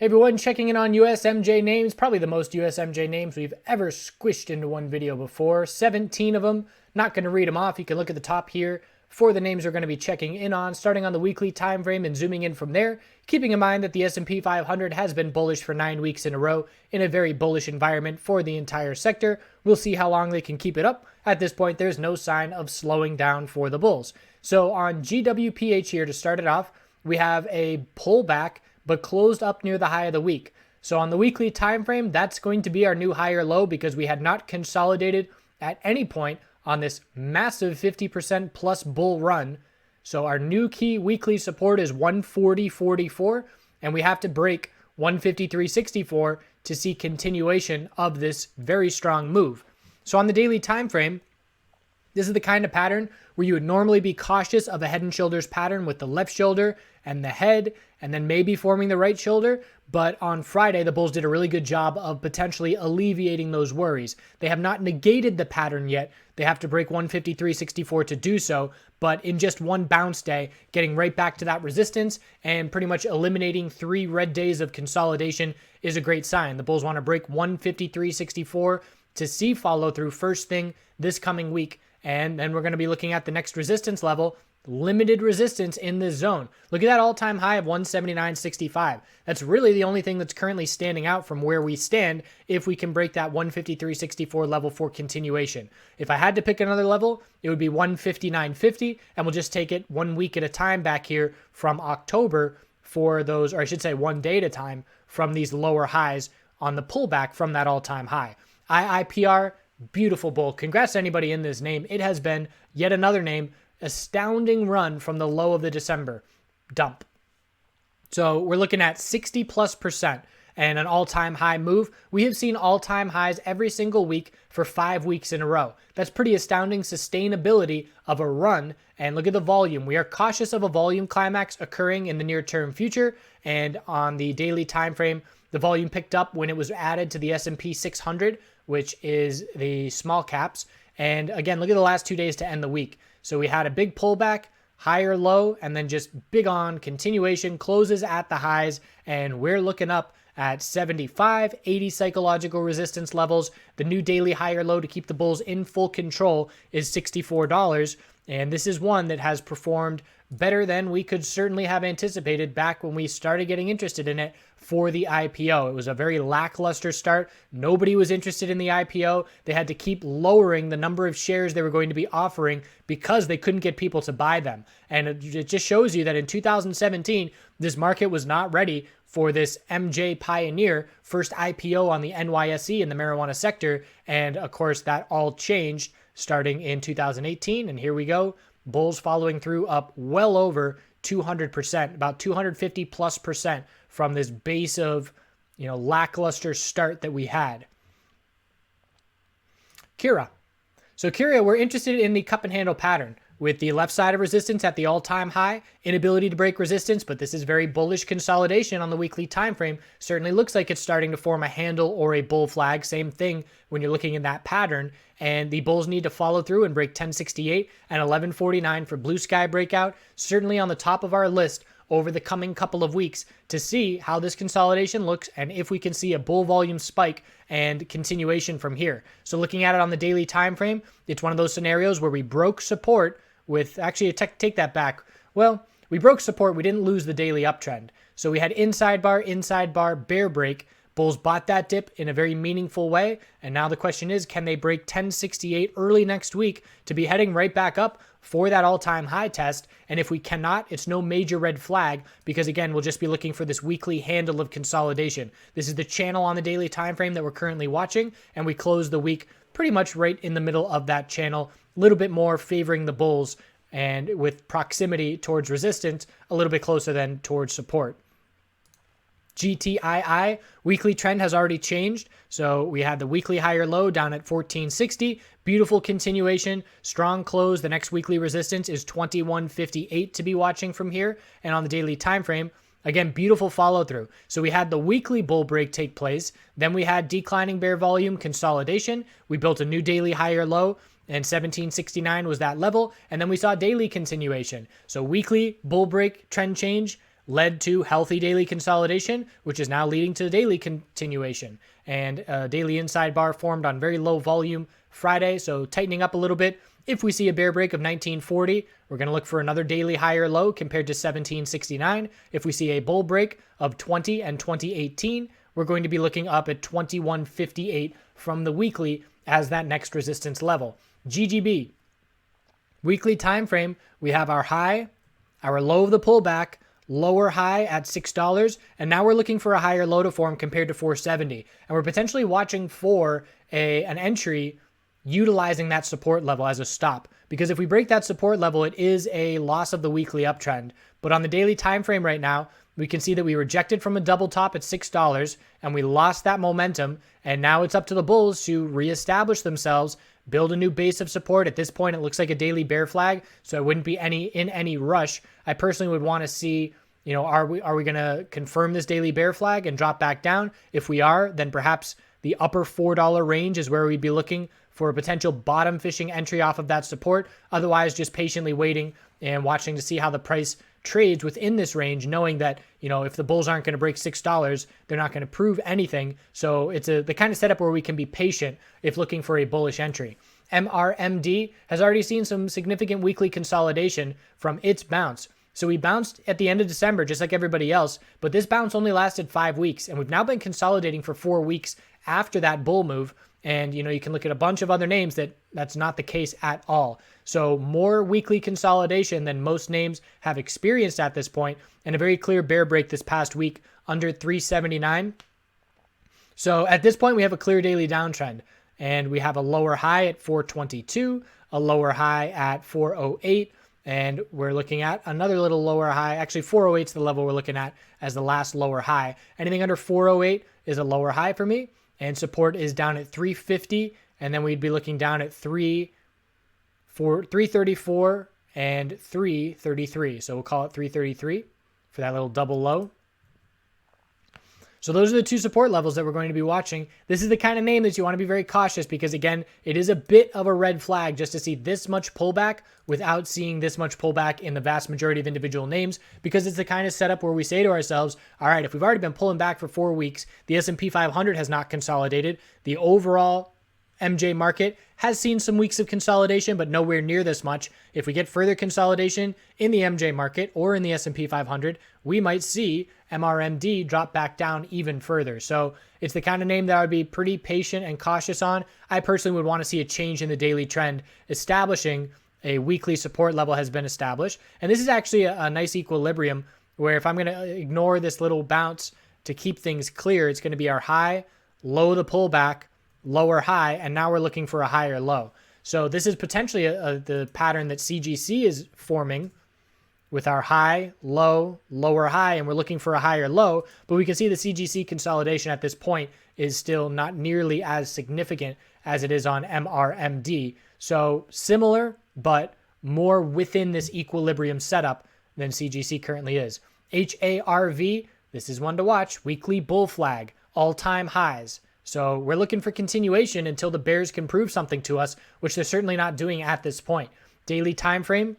Hey everyone, checking in on USMJ names, probably the most USMJ names we've ever squished into one video before. 17 of them. Not going to read them off. You can look at the top here for the names we're going to be checking in on, starting on the weekly time frame and zooming in from there, keeping in mind that the S&P 500 has been bullish for 9 weeks in a row in a very bullish environment for the entire sector. We'll see how long they can keep it up. At this point, there's no sign of slowing down for the bulls. So on GWPH here, to start it off, we have a pullback but closed up near the high of the week. So on the weekly time frame, that's going to be our new higher low because we had not consolidated at any point on this massive 50% plus bull run. So our new key weekly support is 140.44, and we have to break 153.64 to see continuation of this very strong move. So on the daily time frame, this is the kind of pattern where you would normally be cautious of a head and shoulders pattern with the left shoulder and the head, and then maybe forming the right shoulder. But on Friday, the bulls did a really good job of potentially alleviating those worries. They have not negated the pattern yet. They have to break 153.64 to do so, but in just one bounce day, getting right back to that resistance and pretty much eliminating 3 red days of consolidation is a great sign. The bulls want to break 153.64 to see follow through first thing this coming week. And then we're going to be looking at the next resistance level, limited resistance in this zone. Look at that all-time high of 179.65. That's really the only thing that's currently standing out from where we stand if we can break that 153.64 level for continuation. If I had to pick another level, it would be 159.50, and we'll just take it 1 week at a time back here from October for those, or I should say 1 day at a time from these lower highs on the pullback from that all-time high. IIPR, beautiful bull. Congrats to anybody in this name. It has been yet another name. Astounding run from the low of the December dump. So we're looking at 60+% and an all-time high move. We have seen all-time highs every single week for 5 weeks in a row. That's pretty astounding sustainability of a run. And look at the volume. We are cautious of a volume climax occurring in the near-term future. And on the daily time frame, the volume picked up when it was added to the S&P 600, which is the small caps. And again, look at the last 2 days to end the week. So we had a big pullback, higher low, and then just big on continuation, closes at the highs, and we're looking up at 75, 80 psychological resistance levels. The new daily higher low to keep the bulls in full control is $64. And this is one that has performed better than we could certainly have anticipated back when we started getting interested in it for the IPO. It was a very lackluster start. Nobody was interested in the IPO. They had to keep lowering the number of shares they were going to be offering because they couldn't get people to buy them. And it just shows you that in 2017, this market was not ready for this MJ Pioneer first IPO on the NYSE in the marijuana sector. And of course, that all changed starting in 2018. And here we go. Bulls following through up well over 200%, about 250+% from this base of, lackluster start that we had. Kira. So Kira, we're interested in the cup and handle pattern with the left side of resistance at the all-time high, inability to break resistance, but this is very bullish consolidation on the weekly time frame. Certainly looks like it's starting to form a handle or a bull flag. Same thing when you're looking in that pattern. And the bulls need to follow through and break 1068 and 1149 for blue sky breakout. Certainly on the top of our list over the coming couple of weeks to see how this consolidation looks and if we can see a bull volume spike and continuation from here. So looking at it on the daily time frame, it's one of those scenarios where we broke support with, actually take that back. Well, we broke support. We didn't lose the daily uptrend. So we had inside bar, bear break. Bulls bought that dip in a very meaningful way. And now the question is, can they break 1068 early next week to be heading right back up for that all-time high test? And if we cannot, it's no major red flag because, again, we'll just be looking for this weekly handle of consolidation. This is the channel on the daily time frame that we're currently watching, and we close the week pretty much right in the middle of that channel, a little bit more favoring the bulls and with proximity towards resistance, a little bit closer than towards support. GTII, weekly trend has already changed. So we had the weekly higher low down at 1460. Beautiful continuation, strong close. The next weekly resistance is 2158 to be watching from here. And on the daily time frame, again, beautiful follow through. So we had the weekly bull break take place. Then we had declining bear volume consolidation. We built a new daily higher low. And 1769 was that level. And then we saw daily continuation. So weekly bull break trend change, led to healthy daily consolidation, which is now leading to daily continuation. And a daily inside bar formed on very low volume Friday, so tightening up a little bit. If we see a bear break of 1940, we're going to look for another daily higher low compared to 1769. If we see a bull break of 20 and 2018, we're going to be looking up at 2158 from the weekly as that next resistance level. GGB, weekly time frame, we have our high, our low of the pullback, lower high at $6, and now we're looking for a higher low to form compared to 470. And we're potentially watching for an entry utilizing that support level as a stop, because if we break that support level, it is a loss of the weekly uptrend. But on the daily time frame right now, we can see that we rejected from a double top at $6 and we lost that momentum, and now it's up to the bulls to reestablish themselves, build a new base of support. At this point, it looks like a daily bear flag, so I wouldn't be in any rush. I personally would want to see, are we going to confirm this daily bear flag and drop back down? If we are, then perhaps the upper $4 range is where we'd be looking for a potential bottom fishing entry off of that support. Otherwise, just patiently waiting and watching to see how the price trades within this range, knowing that, if the bulls aren't going to break $6, they're not going to prove anything. So it's the kind of setup where we can be patient if looking for a bullish entry. MRMD has already seen some significant weekly consolidation from its bounce. So we bounced at the end of December, just like everybody else, but this bounce only lasted 5 weeks, and we've now been consolidating for 4 weeks after that bull move. And, you can look at a bunch of other names that's not the case at all. So more weekly consolidation than most names have experienced at this point, and a very clear bear break this past week under 379. So at this point, we have a clear daily downtrend, and we have a lower high at 422, a lower high at 408, and we're looking at another little lower high. Actually, 408 is the level we're looking at as the last lower high. Anything under 408 is a lower high for me. And support is down at 350, and then we'd be looking down at 334 and 333. So we'll call it 333 for that little double low. So those are the two support levels that we're going to be watching. This is the kind of name that you want to be very cautious, because again, it is a bit of a red flag just to see this much pullback without seeing this much pullback in the vast majority of individual names, because it's the kind of setup where we say to ourselves, all right, if we've already been pulling back for 4 weeks, the S&P 500 has not consolidated, the overall MJ market has seen some weeks of consolidation, but nowhere near this much. If we get further consolidation in the MJ market or in the S&P 500, we might see MRMD drop back down even further. So it's the kind of name that I would be pretty patient and cautious on. I personally would want to see a change in the daily trend, establishing a weekly support level has been established. And this is actually a nice equilibrium where if I'm going to ignore this little bounce to keep things clear, it's going to be our high, low the pullback, lower high, and now we're looking for a higher low. So this is potentially the pattern that CGC is forming with our high, low, lower high, and we're looking for a higher low, but we can see the CGC consolidation at this point is still not nearly as significant as it is on MRMD. So similar, but more within this equilibrium setup than CGC currently is. HARV, this is one to watch, weekly bull flag, all-time highs. So we're looking for continuation until the bears can prove something to us, which they're certainly not doing at this point. Daily time frame.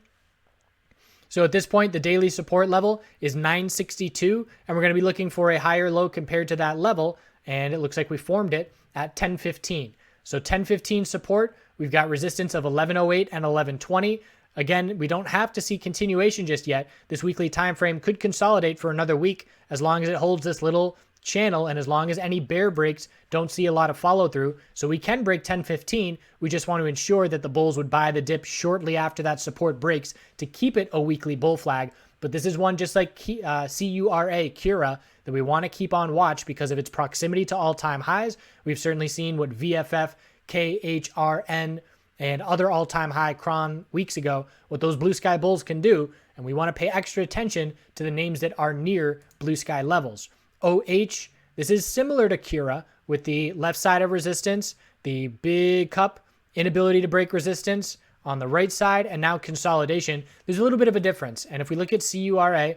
So at this point, the daily support level is 962, and we're going to be looking for a higher low compared to that level, and it looks like we formed it at 1015. So 1015 support, we've got resistance of 1108 and 1120. Again, we don't have to see continuation just yet. This weekly time frame could consolidate for another week as long as it holds this little channel, and as long as any bear breaks don't see a lot of follow through. So we can break 1015. We just want to ensure that the bulls would buy the dip shortly after that support breaks to keep it a weekly bull flag. But this is one just like Cura, that we want to keep on watch because of its proximity to all-time highs. We've certainly seen what VFF, KHRN, and other all-time high cron weeks ago, what those blue sky bulls can do, and we want to pay extra attention to the names that are near blue sky levels. OH, this is similar to Cura with the left side of resistance, the big cup, inability to break resistance on the right side, and now consolidation. There's a little bit of a difference. And if we look at CURA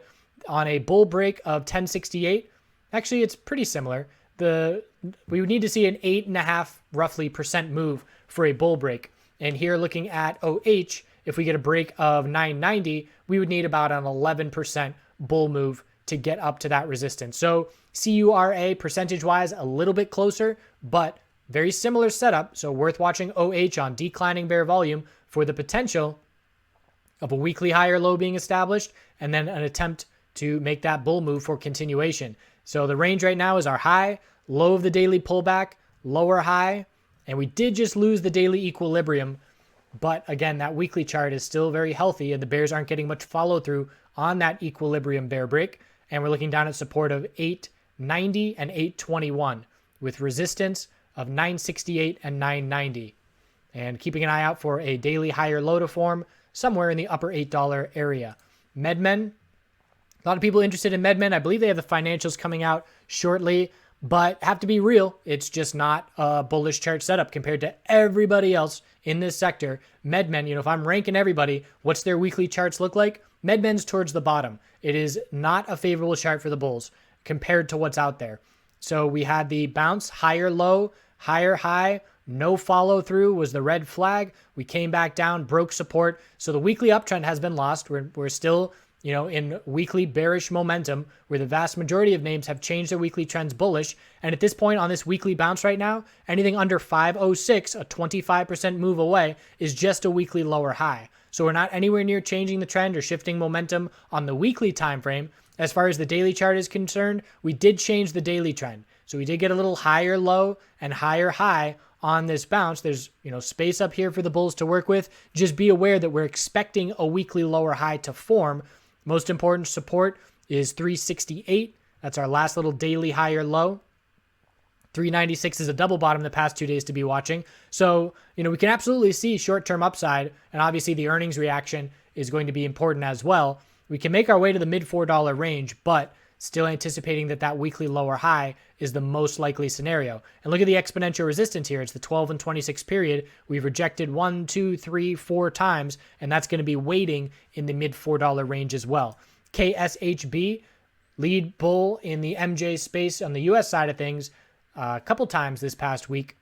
on a bull break of 1068, actually it's pretty similar. We would need to see an 8.5% roughly move for a bull break. And here looking at OH, if we get a break of 990, we would need about an 11% bull move to get up to that resistance. So CURA percentage-wise a little bit closer, but very similar setup. So worth watching OH on declining bear volume for the potential of a weekly higher low being established and then an attempt to make that bull move for continuation. So the range right now is our high, low of the daily pullback, lower high, and we did just lose the daily equilibrium. But again, that weekly chart is still very healthy and the bears aren't getting much follow through on that equilibrium bear break. And we're looking down at support of 890 and 821 with resistance of 968 and 990. And keeping an eye out for a daily higher low to form somewhere in the upper $8 area. MedMen, a lot of people interested in MedMen. I believe they have the financials coming out shortly, but have to be real. It's just not a bullish chart setup compared to everybody else in this sector. MedMen, if I'm ranking everybody, what's their weekly charts look like? MedMen's towards the bottom. It is not a favorable chart for the bulls compared to what's out there. So we had the bounce, higher low, higher high, no follow through was the red flag. We came back down, broke support. So the weekly uptrend has been lost. We're still, in weekly bearish momentum where the vast majority of names have changed their weekly trends bullish. And at this point on this weekly bounce right now, anything under 506, a 25% move away, is just a weekly lower high. So we're not anywhere near changing the trend or shifting momentum on the weekly time frame. As far as the daily chart is concerned, we did change the daily trend. So we did get a little higher low and higher high on this bounce. There's, space up here for the bulls to work with. Just be aware that we're expecting a weekly lower high to form. Most important support is 368. That's our last little daily higher low. 396 is a double bottom the past 2 days to be watching. So, we can absolutely see short-term upside, and obviously the earnings reaction is going to be important as well. We can make our way to the mid $4 range, but still anticipating that weekly lower high is the most likely scenario. And look at the exponential resistance here. It's the 12 and 26 period. We've rejected 1, 2, 3, 4 times, and that's going to be waiting in the mid $4 range as well. KSHB, lead bull in the MJ space on the US side of things a couple times this past week.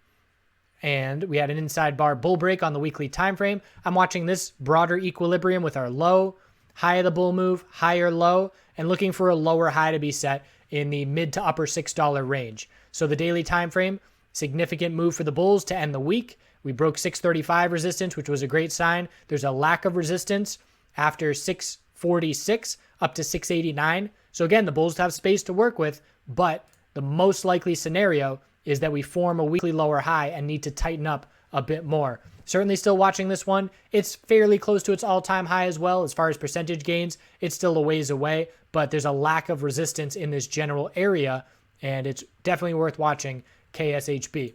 And we had an inside bar bull break on the weekly time frame. I'm watching this broader equilibrium with our low, high of the bull move, higher low, and looking for a lower high to be set in the mid to upper $6 range. So the daily time frame, significant move for the bulls to end the week. We broke 635 resistance, which was a great sign. There's a lack of resistance after 646 up to 689. So again, the bulls have space to work with, but the most likely scenario is that we form a weekly lower high and need to tighten up a bit more. Certainly still watching this one. It's fairly close to its all-time high as well. As far as percentage gains, it's still a ways away, but there's a lack of resistance in this general area, and it's definitely worth watching KSHB.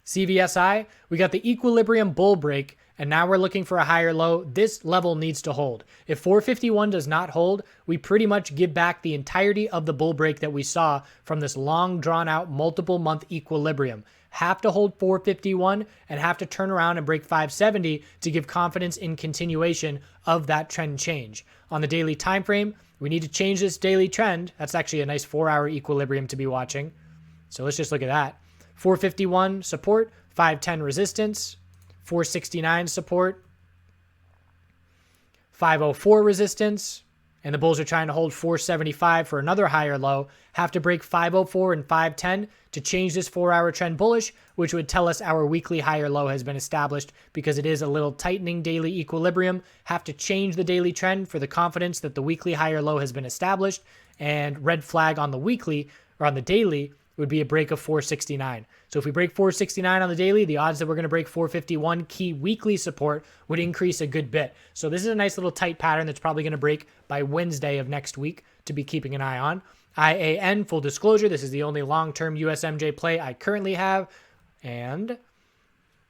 CVSI, we got the equilibrium bull break, and now we're looking for a higher low. This level needs to hold. If 451 does not hold, we pretty much give back the entirety of the bull break that we saw from this long drawn out multiple month equilibrium. Have to hold 451 and have to turn around and break 570 to give confidence in continuation of that trend change. On the daily time frame, we need to change this daily trend. That's actually a nice 4-hour equilibrium to be watching. So let's just look at that. 451 support, 510 resistance, 469 support, 504 resistance, and the bulls are trying to hold 475 for another higher low. Have to break 504 and 510 to change this 4-hour trend bullish, which would tell us our weekly higher low has been established because it is a little tightening daily equilibrium. Have to change the daily trend for the confidence that the weekly higher low has been established, and red flag on the weekly or on the daily would be a break of 469. So if we break 469 on the daily, the odds that we're going to break 451 key weekly support would increase a good bit. So this is a nice little tight pattern that's probably going to break by Wednesday of next week to be keeping an eye on. IAN, full disclosure, this is the only long-term USMJ play I currently have. And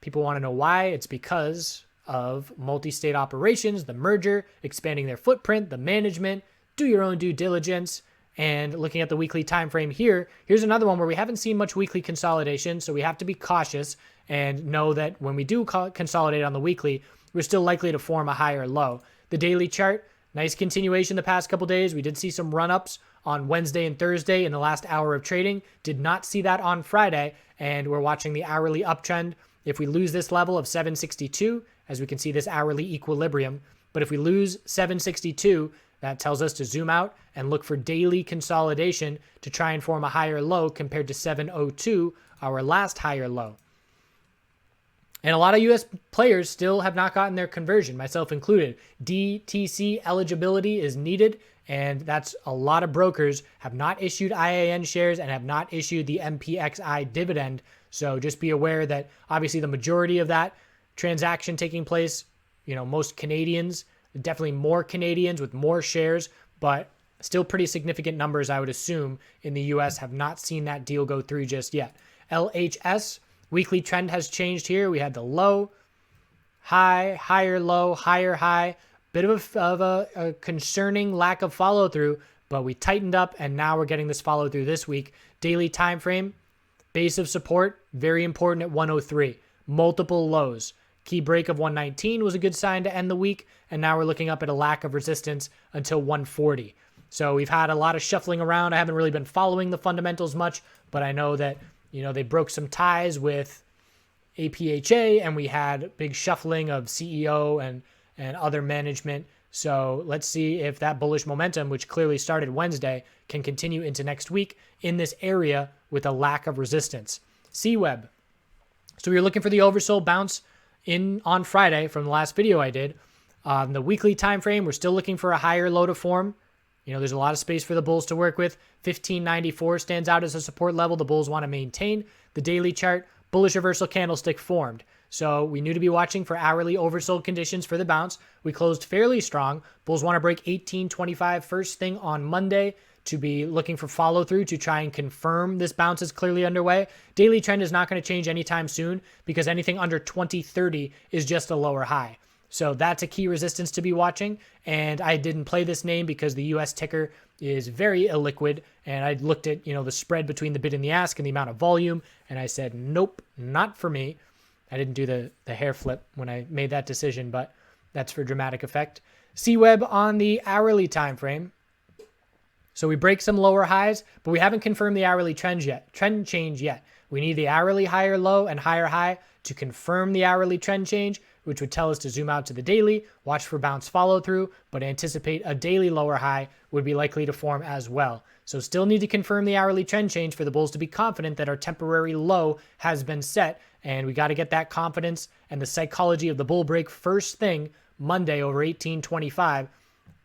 people want to know why. It's because of multi-state operations, the merger, expanding their footprint, the management, do your own due diligence. And looking at the weekly time frame here, here's another one where we haven't seen much weekly consolidation, so we have to be cautious and know that when we do consolidate on the weekly, we're still likely to form a higher low. The daily chart, nice continuation the past couple days. We did see some run-ups on Wednesday and Thursday in the last hour of trading. Did not see that on Friday, and we're watching the hourly uptrend. If we lose this level of 762, as we can see this hourly equilibrium, but if we lose 762, That tells us to zoom out and look for daily consolidation to try and form a higher low compared to 702, our last higher low. And a lot of US players still have not gotten their conversion, myself included. DTC eligibility is needed, and that's a lot of brokers have not issued IAN shares and have not issued the MPXI dividend. So just be aware that obviously the majority of that transaction taking place, most Canadians, definitely more Canadians with more shares, but still pretty significant numbers, I would assume, in the US have not seen that deal go through just yet. LHS, weekly trend has changed here. We had the low, high, higher low, higher high. Bit of a concerning lack of follow through, but we tightened up and now we're getting this follow through this week. Daily time frame, base of support, very important at 103. Multiple lows. Key break of 119 was a good sign to end the week, and now we're looking up at a lack of resistance until 140. So we've had a lot of shuffling around. I haven't really been following the fundamentals much, but I know that they broke some ties with APHA, and we had big shuffling of CEO and other management. So let's see if that bullish momentum, which clearly started Wednesday, can continue into next week in this area with a lack of resistance. CWeb. So we were looking for the oversold bounce on Friday from the last video I did. The weekly time frame, we're still looking for a higher low to form. There's a lot of space for the bulls to work with. 1594 stands out as a support level the bulls want to maintain. The daily chart, bullish reversal candlestick formed. So we knew to be watching for hourly oversold conditions for the bounce. We closed fairly strong. Bulls want to break 1825 first thing on Monday to be looking for follow through to try and confirm this bounce is clearly underway. Daily trend is not going to change anytime soon because anything under 2030 is just a lower high. So that's a key resistance to be watching. And I didn't play this name because the US ticker is very illiquid. And I looked at, the spread between the bid and the ask and the amount of volume. And I said, nope, not for me. I didn't do the hair flip when I made that decision, but that's for dramatic effect. CWeb on the hourly time frame. So we break some lower highs, but we haven't confirmed the hourly trend change yet. We need the hourly higher low and higher high to confirm the hourly trend change, which would tell us to zoom out to the daily, watch for bounce follow through, but anticipate a daily lower high would be likely to form as well. So still need to confirm the hourly trend change for the bulls to be confident that our temporary low has been set, and we got to get that confidence and the psychology of the bull break first thing Monday over 1825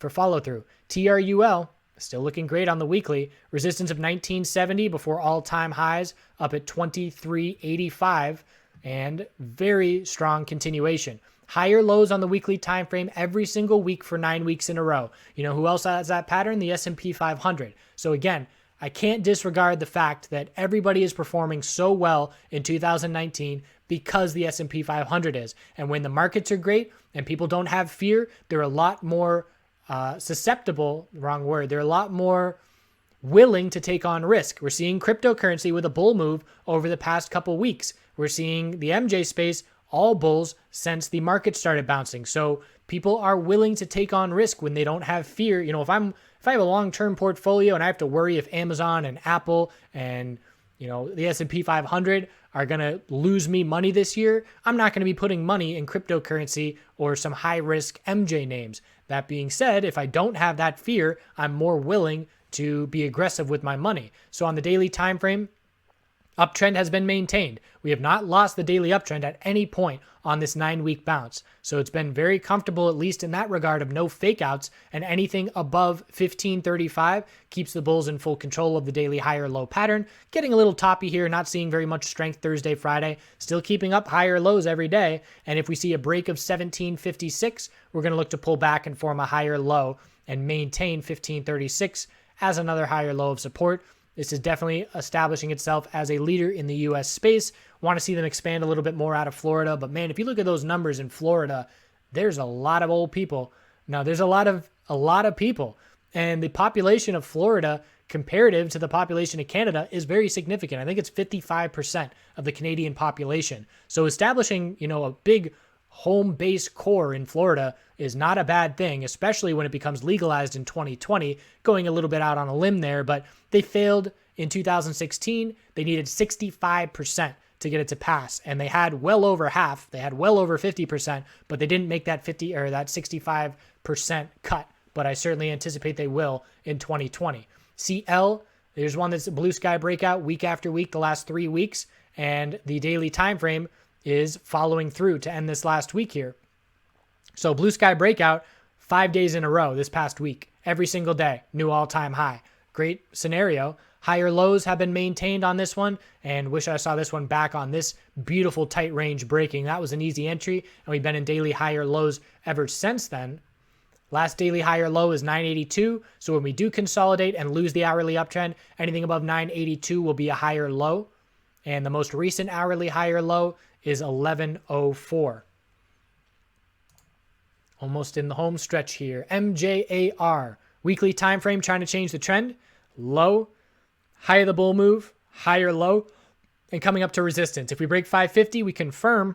for follow through. TRUL still looking great on the weekly. Resistance of 1970 before all-time highs up at 2385 and very strong continuation. Higher lows on the weekly time frame every single week for 9 weeks in a row. Who else has that pattern? The S&P 500. So again, I can't disregard the fact that everybody is performing so well in 2019 because the S&P 500 is. And when the markets are great and people don't have fear, they're a lot more susceptible, wrong word, they're a lot more willing to take on risk. We're seeing cryptocurrency with a bull move over the past couple weeks. We're seeing the MJ space, all bulls since the market started bouncing. So people are willing to take on risk when they don't have fear. If I have a long-term portfolio and I have to worry if Amazon and Apple and the S&P 500 are going to lose me money this year, I'm not going to be putting money in cryptocurrency or some high-risk MJ names. That being said, if I don't have that fear, I'm more willing to be aggressive with my money. So on the daily time frame, uptrend has been maintained. We have not lost the daily uptrend at any point on this 9-week bounce. So it's been very comfortable, at least in that regard, of no fake outs, and anything above 1535 keeps the bulls in full control of the daily higher low pattern. Getting a little toppy here, not seeing very much strength Thursday, Friday, still keeping up higher lows every day. And if we see a break of 1756, we're going to look to pull back and form a higher low and maintain 1536 as another higher low of support. This is definitely establishing itself as a leader in the U.S. space. Want to see them expand a little bit more out of Florida. But man, if you look at those numbers in Florida, there's a lot of old people. Now, there's a lot of people. And the population of Florida comparative to the population of Canada is very significant. I think it's 55% of the Canadian population. So establishing, a big home base core in Florida is not a bad thing, especially when it becomes legalized in 2020, going a little bit out on a limb there, but they failed in 2016. They needed 65% to get it to pass, and they had well over half. They had well over 50%, but they didn't make that 50 or that 65% cut but I certainly anticipate they will in 2020. CL, there's one that's a blue sky breakout week after week, the last 3 weeks, and the daily time frame is following through to end this last week here. So blue sky breakout 5 days in a row this past week, every single day, new all-time high. Great scenario. Higher lows have been maintained on this one, and wish I saw this one back on this beautiful tight range breaking. That was an easy entry, and we've been in daily higher lows ever since then. Last daily higher low is 982, so when we do consolidate and lose the hourly uptrend, anything above 982 will be a higher low, and the most recent hourly higher low is 1104. Almost in the home stretch here. MJAR, weekly time frame trying to change the trend. Low, high of the bull move, higher low, and coming up to resistance. If we break 550, we confirm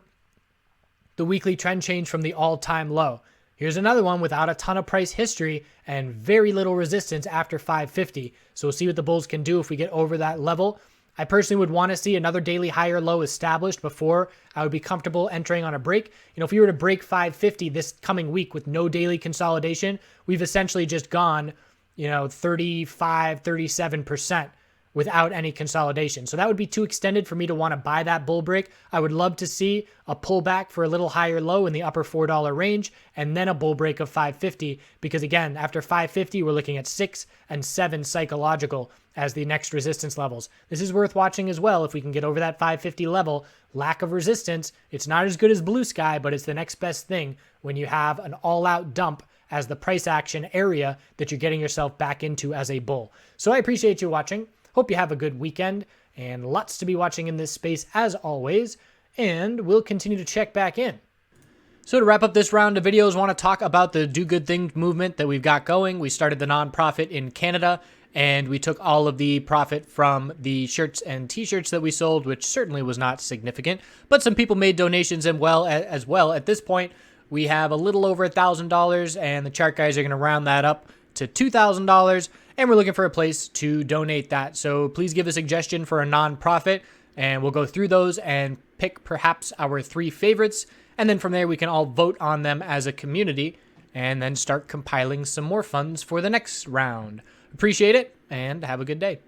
the weekly trend change from the all-time low. Here's another one without a ton of price history and very little resistance after 550. So we'll see what the bulls can do if we get over that level. I personally would want to see another daily higher low established before I would be comfortable entering on a break. You know, if we were to break 550 this coming week with no daily consolidation, we've essentially just gone, 35, 37% without any consolidation. So that would be too extended for me to want to buy that bull break. I would love to see a pullback for a little higher low in the upper $4 range and then a bull break of 550 because again, after 550, we're looking at 6 and 7 psychological as the next resistance levels. This is worth watching as well if we can get over that 550 level. Lack of resistance, it's not as good as blue sky, but it's the next best thing when you have an all-out dump as the price action area that you're getting yourself back into as a bull. So I appreciate you watching. Hope you have a good weekend and lots to be watching in this space as always, and we'll continue to check back in. So to wrap up this round of videos, I want to talk about the Do Good Things movement that we've got going. We started the nonprofit in Canada, and we took all of the profit from the shirts and t-shirts that we sold, which certainly was not significant, but some people made donations as well. At this point, we have a little over $1,000, and the chart guys are going to round that up to $2,000, and we're looking for a place to donate that. So please give a suggestion for a nonprofit, and we'll go through those and pick perhaps our 3 favorites, and then from there we can all vote on them as a community, and then start compiling some more funds for the next round. Appreciate it, and have a good day.